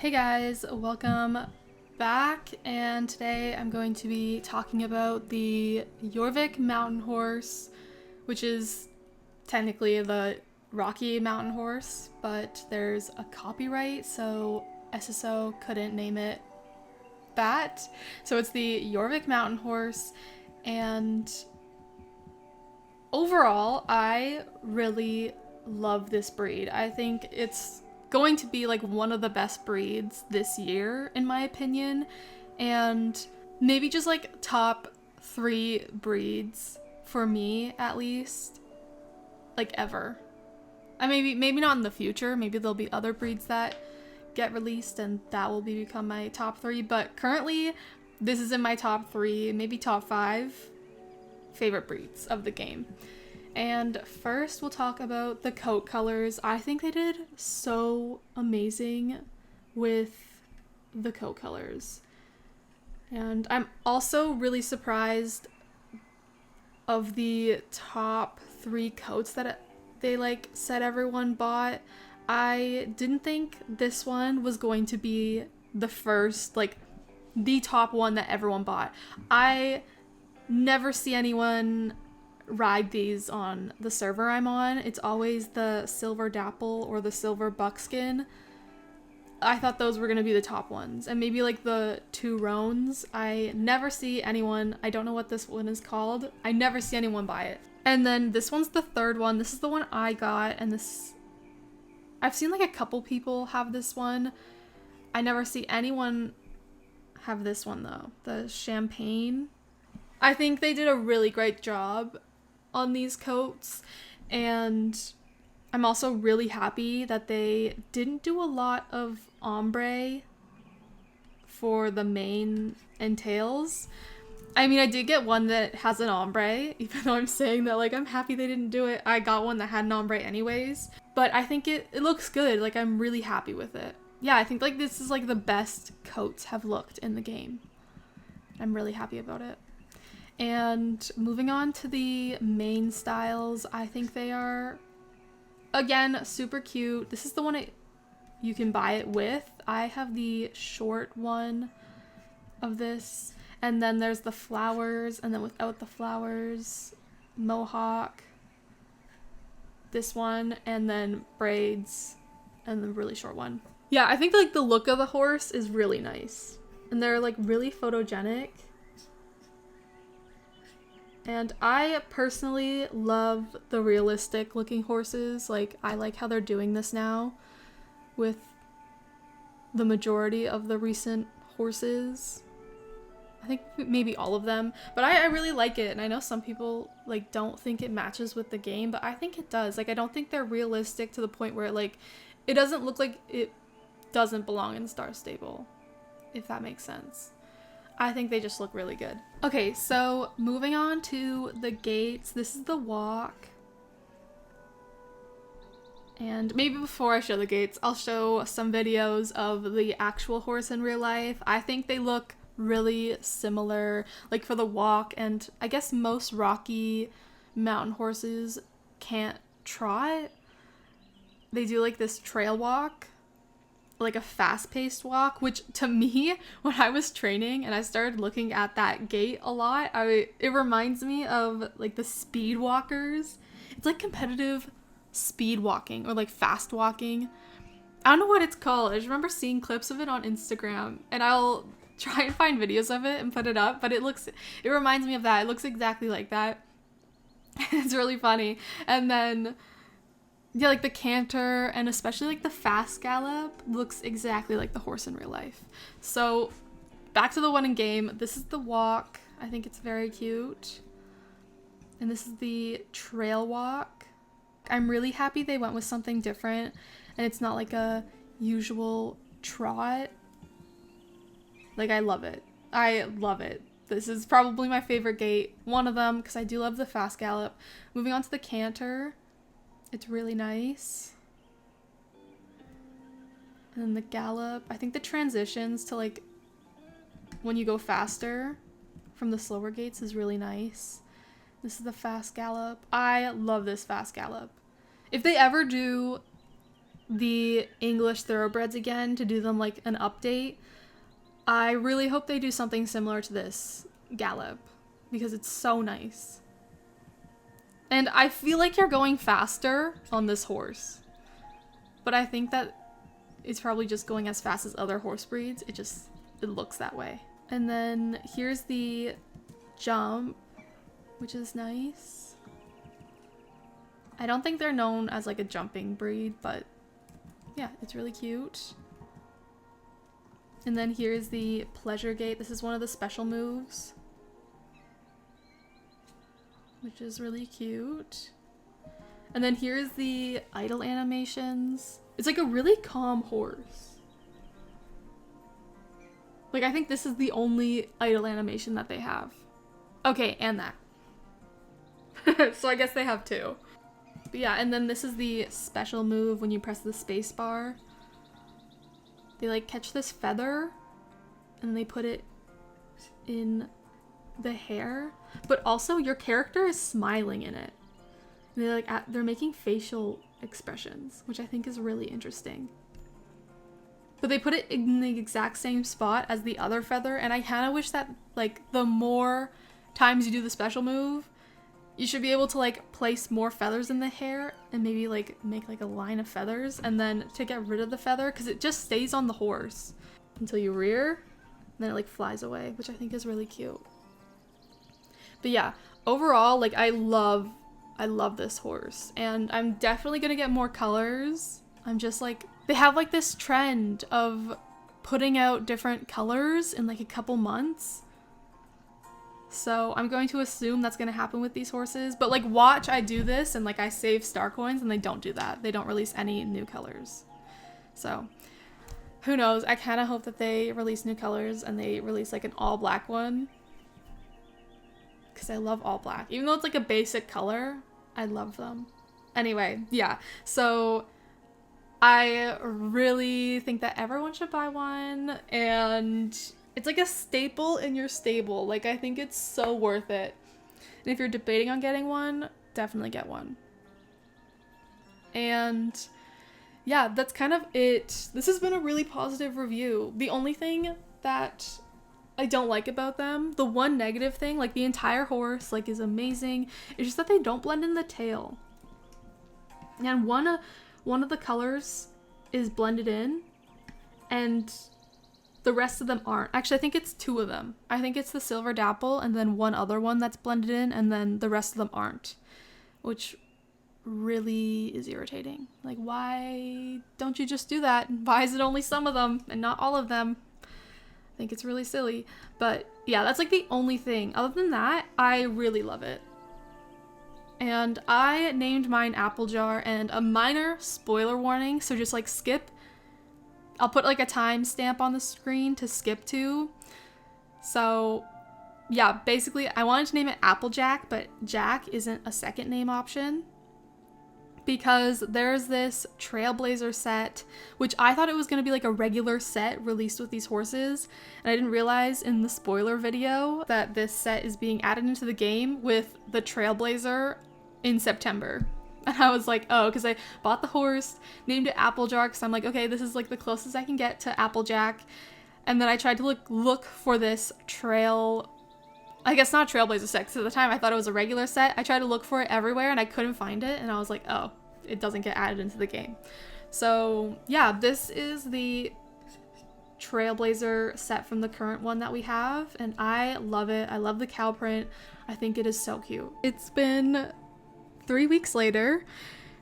Hey guys, welcome back, and today I'm going to be talking about the Jorvik mountain horse, which is technically the Rocky mountain horse, but there's a copyright, so SSO couldn't name it that. So it's the Jorvik mountain horse, and overall, I really love this breed. I think it's going to be like one of the best breeds this year, in my opinion, and maybe just like top 3 breeds for me at least, like ever. I maybe not in the future. Maybe there'll be other breeds that get released and that will become my top 3. But currently, this is in my top 3, maybe top 5 favorite breeds of the game. And first, we'll talk about the coat colors. I think they did so amazing with the coat colors. And I'm also really surprised of the top 3 coats that they said everyone bought. I didn't think this one was going to be the first, the top one that everyone bought. I never see anyone ride these on the server I'm on. It's always the silver dapple or the silver buckskin. I thought those were going to be the top ones. And maybe the 2 roans. I never see anyone, I don't know what this one is called. I never see anyone buy it. And then this one's the 3rd one. This is the one I got, and this, I've seen a couple people have this one. I never see anyone have this one though. The champagne. I think they did a really great job on these coats, and I'm also really happy that they didn't do a lot of ombre for the mane and tails. I mean, I did get one that has an ombre, even though I'm saying that I'm happy they didn't do it. I got one that had an ombre anyways, but I think it looks good. I'm really happy with it. Yeah, I think this is the best coats have looked in the game. I'm really happy about it. And moving on to the main styles, I think they are, again, super cute. This is the one you can buy it with. I have the short one of this. And then there's the flowers, and then without the flowers, mohawk, this one, and then braids, and the really short one. Yeah, I think the look of the horse is really nice. And they're really photogenic. And I personally love the realistic looking horses. I like how they're doing this now with the majority of the recent horses. I think maybe all of them, but I really like it. And I know some people don't think it matches with the game, but I think it does. I don't think they're realistic to the point where it doesn't look like it doesn't belong in Star Stable, if that makes sense. I think they just look really good. Okay, so moving on to the gaits. This is the walk. And maybe before I show the gaits, I'll show some videos of the actual horse in real life. I think they look really similar, for the walk, and I guess most Rocky mountain horses can't trot. They do this trail walk, a fast-paced walk, which to me, when I was training and I started looking at that gait a lot, it reminds me of the speed walkers. It's competitive speed walking or fast walking. I don't know what it's called. I just remember seeing clips of it on Instagram, and I'll try and find videos of it and put it up, but it reminds me of that. It looks exactly like that. It's really funny. And then yeah, the canter, and especially the fast gallop, looks exactly like the horse in real life. So back to the one in game. This is the walk. I think it's very cute. And this is the trail walk. I'm really happy they went with something different, and it's not a usual trot. I love it. I love it. This is probably my favorite gait. One of them, because I do love the fast gallop. Moving on to the canter. It's really nice. And then the gallop. I think the transitions to when you go faster from the slower gaits is really nice. This is the fast gallop. I love this fast gallop. If they ever do the English thoroughbreds again to do them like an update. I really hope they do something similar to this gallop because it's so nice. And I feel like you're going faster on this horse, but I think that it's probably just going as fast as other horse breeds. It looks that way. And then here's the jump, which is nice. I don't think they're known as like a jumping breed, but yeah, it's really cute. And then here's the pleasure gait. This is one of the special moves, which is really cute. And then here's the idle animations. It's like a really calm horse. Like, I think this is the only idle animation that they have. Okay, and that. So I guess they have two. But yeah, and then this is the special move when you press the space bar. They like catch this feather and they put it in the hair, but also your character is smiling in it. And they're making facial expressions, which I think is really interesting. But they put it in the exact same spot as the other feather, and I kind of wish that like the more times you do the special move, you should be able to like place more feathers in the hair and maybe like make like a line of feathers, and then to get rid of the feather, because it just stays on the horse until you rear, and then it like flies away, which I think is really cute. But yeah, overall, like I love this horse, and I'm definitely gonna get more colors. I'm just like, they have like this trend of putting out different colors in like a couple months. So I'm going to assume that's going to happen with these horses. But like, watch I do this and like I save star coins, and they don't do that. They don't release any new colors. So who knows? I kind of hope that they release new colors and they release like an all black one, because I love all black. Even though it's like a basic color, I love them. Anyway, yeah. So I really think that everyone should buy one, and it's like a staple in your stable. Like, I think it's so worth it. And if you're debating on getting one, definitely get one. And yeah, that's kind of it. This has been a really positive review. The only thing that I don't like about them, the one negative thing, like the entire horse like is amazing, it's just that they don't blend in the tail. And one of the colors is blended in, and the rest of them aren't. Actually, I think it's two of them. I think it's the silver dapple and then one other one that's blended in, and then the rest of them aren't, which really is irritating. Like, why don't you just do that? Why is it only some of them and not all of them? I think it's really silly. But yeah, that's like the only thing. Other than that, I really love it. And I named mine Apple Jar, and a minor spoiler warning, so just like skip. I'll put like a timestamp on the screen to skip to. So yeah, basically I wanted to name it Applejack, but Jack isn't a second name option, because there's this Trailblazer set, which I thought it was going to be like a regular set released with these horses, and I didn't realize in the spoiler video that this set is being added into the game with the Trailblazer in September. And I was like, oh, because I bought the horse, named it Applejar, because I'm like, okay, this is like the closest I can get to Applejack. And then I tried to look for this I guess not Trailblazer set, because at the time I thought it was a regular set. I tried to look for it everywhere and I couldn't find it, and I was like, oh, it doesn't get added into the game. So yeah, this is the Trailblazer set from the current one that we have, and I love it. I love the cow print. I think it is so cute. It's been 3 weeks later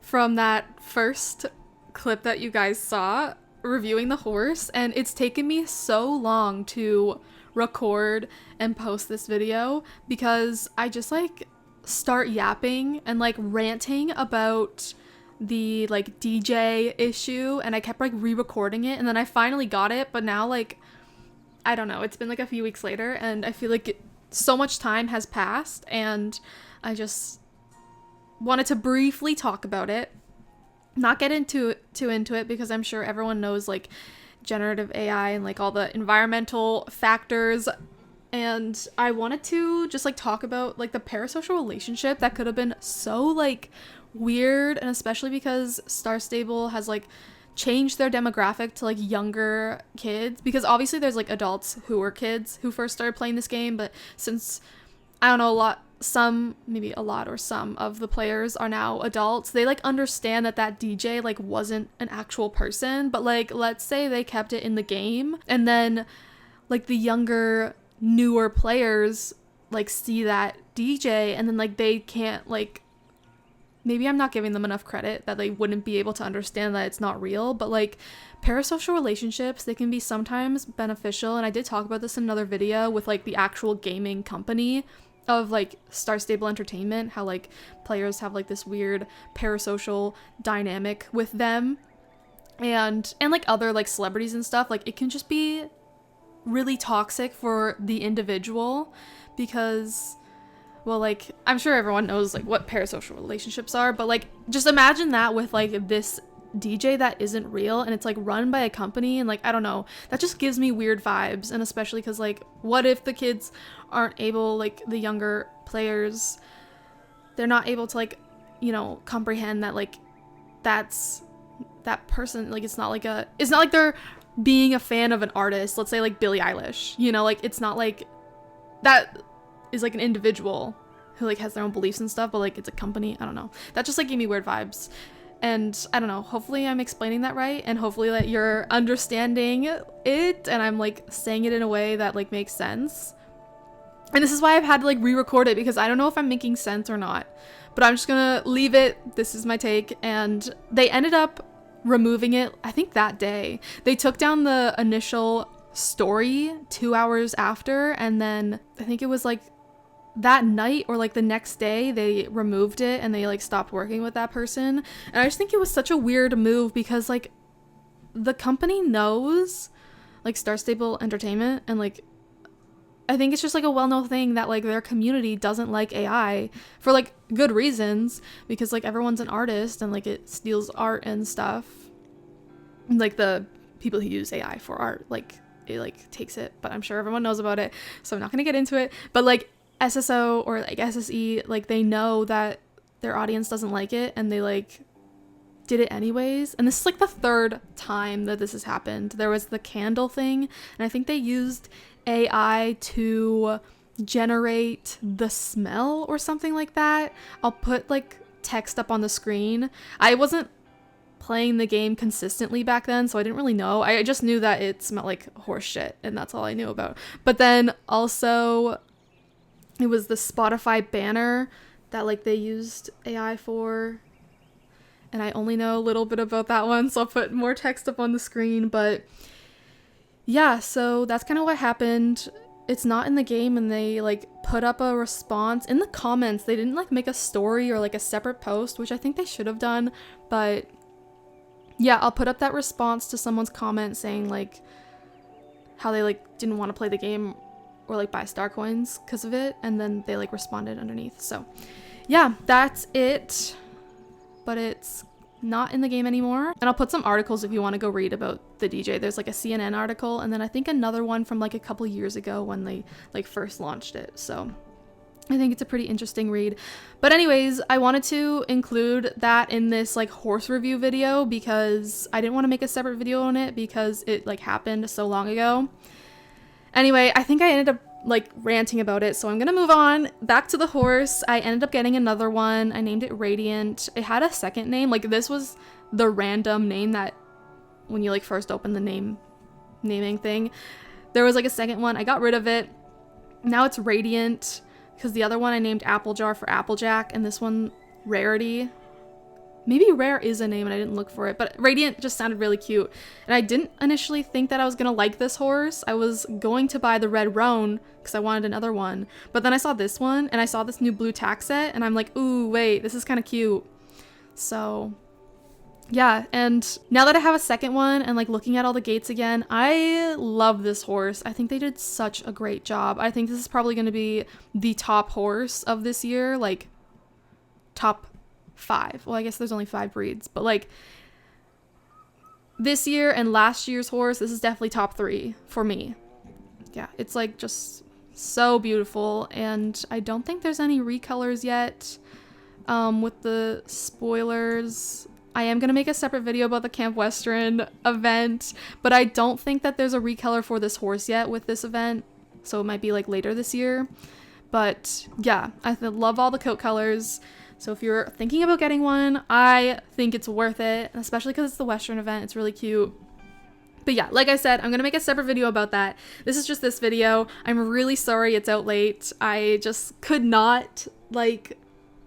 from that first clip that you guys saw reviewing the horse, and it's taken me so long to record and post this video because I just like start yapping and like ranting about the like DJ issue, and I kept like re-recording it, and then I finally got it, but now like I don't know, it's been like a few weeks later, and I feel like so much time has passed, and I just wanted to briefly talk about it, not get into it because I'm sure everyone knows like generative AI and like all the environmental factors, and I wanted to just like talk about like the parasocial relationship that could have been so like weird, and especially because Star Stable has like change their demographic to like younger kids, because obviously there's like adults who were kids who first started playing this game, but since I don't know, maybe a lot or some of the players are now adults, they like understand that DJ like wasn't an actual person. But like, let's say they kept it in the game, and then like the younger, newer players like see that DJ, and then like they can't, like, maybe I'm not giving them enough credit that they wouldn't be able to understand that it's not real, but like parasocial relationships, they can be sometimes beneficial. And I did talk about this in another video with like the actual gaming company of like Star Stable Entertainment, how like players have like this weird parasocial dynamic with them, and like other like celebrities and stuff. Like it can just be really toxic for the individual, because, well, like, I'm sure everyone knows like what parasocial relationships are, but like just imagine that with like this DJ that isn't real, and it's like run by a company, and like, I don't know, that just gives me weird vibes. And especially because like, what if the kids aren't able, like the younger players, they're not able to like, you know, comprehend that like that's that person, like it's not like they're being a fan of an artist, let's say like Billie Eilish, you know, like it's not like that is like an individual who like has their own beliefs and stuff, but like it's a company. I don't know, that just like gave me weird vibes. And I don't know, hopefully I'm explaining that right, and hopefully that you're understanding it and I'm like saying it in a way that like makes sense. And this is why I've had to like re-record it, because I don't know if I'm making sense or not, but I'm just gonna leave it. This is my take. And they ended up removing it, I think that day. They took down the initial story 2 hours after, and then I think it was like that night or like the next day they removed it, and they like stopped working with that person. And I just think it was such a weird move, because like the company knows, like Star Stable Entertainment, and like I think it's just like a well-known thing that like their community doesn't like AI for like good reasons, because like everyone's an artist and like it steals art and stuff. And, like the people who use AI for art, like it like takes it, but I'm sure everyone knows about it, so I'm not gonna get into it. But like SSO or like SSE, like they know that their audience doesn't like it, and they like did it anyways. And this is like the third time that this has happened. There was the candle thing, and I think they used AI to generate the smell or something like that. I'll put like text up on the screen. I wasn't playing the game consistently back then, so I didn't really know. I just knew that it smelled like horse shit, and that's all I knew about. But then also it was the Spotify banner that like they used AI for, and I only know a little bit about that one, so I'll put more text up on the screen. But yeah, so that's kind of what happened. It's not in the game, and they like put up a response in the comments. They didn't like make a story or like a separate post, which I think they should have done. But yeah, I'll put up that response to someone's comment saying like how they like didn't want to play the game or like buy star coins because of it, and then they like responded underneath. So yeah, that's it, but it's not in the game anymore. And I'll put some articles if you want to go read about the DJ. There's like a CNN article, and then I think another one from like a couple years ago when they like first launched it. So I think it's a pretty interesting read. But anyways, I wanted to include that in this like horse review video, because I didn't want to make a separate video on it because it like happened so long ago. Anyway, I think I ended up like ranting about it, so I'm gonna move on back to the horse. I ended up getting another one. I named it Radiant. It had a second name. Like this was the random name that when you like first open the naming thing, there was like a second one. I got rid of it. Now it's Radiant, because the other one I named Applejar for Applejack, and this one Rarity. Maybe Rare is a name and I didn't look for it, but Radiant just sounded really cute. And I didn't initially think that I was gonna like this horse. I was going to buy the Red Roan because I wanted another one, but then I saw this one and I saw this new blue tack set, and I'm like, ooh, wait, this is kind of cute. So yeah, and now that I have a second one and like looking at all the gaits again, I love this horse. I think they did such a great job. I think this is probably going to be the top horse of this year, like top 5. Well, I guess there's only 5 breeds, but like this year and last year's horse, this is definitely top 3 for me. Yeah, it's like just so beautiful, and I don't think there's any recolors yet with the spoilers. I am going to make a separate video about the Camp Western event, but I don't think that there's a recolor for this horse yet with this event, so it might be like later this year. But yeah, I love all the coat colors, so if you're thinking about getting one, I think it's worth it, especially because it's the Western event. It's really cute. But yeah, like I said, I'm going to make a separate video about that. This is just this video. I'm really sorry it's out late. I just could not, like,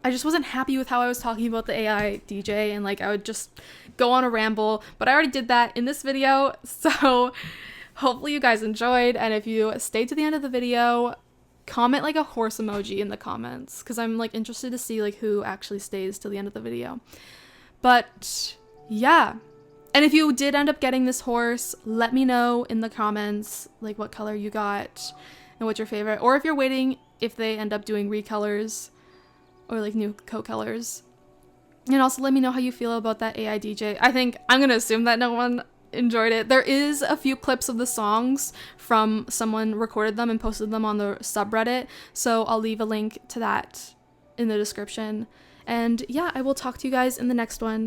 I just wasn't happy with how I was talking about the AI DJ, and like I would just go on a ramble, but I already did that in this video. So hopefully you guys enjoyed, and if you stayed to the end of the video, comment like a horse emoji in the comments, because I'm like interested to see like who actually stays till the end of the video. But yeah. And if you did end up getting this horse, let me know in the comments like what color you got and what's your favorite, or if you're waiting if they end up doing recolors or like new coat colors. And also let me know how you feel about that AI DJ. I think I'm gonna assume that no one enjoyed it. There is a few clips of the songs from someone recorded them and posted them on the subreddit, so I'll leave a link to that in the description. And yeah, I will talk to you guys in the next one.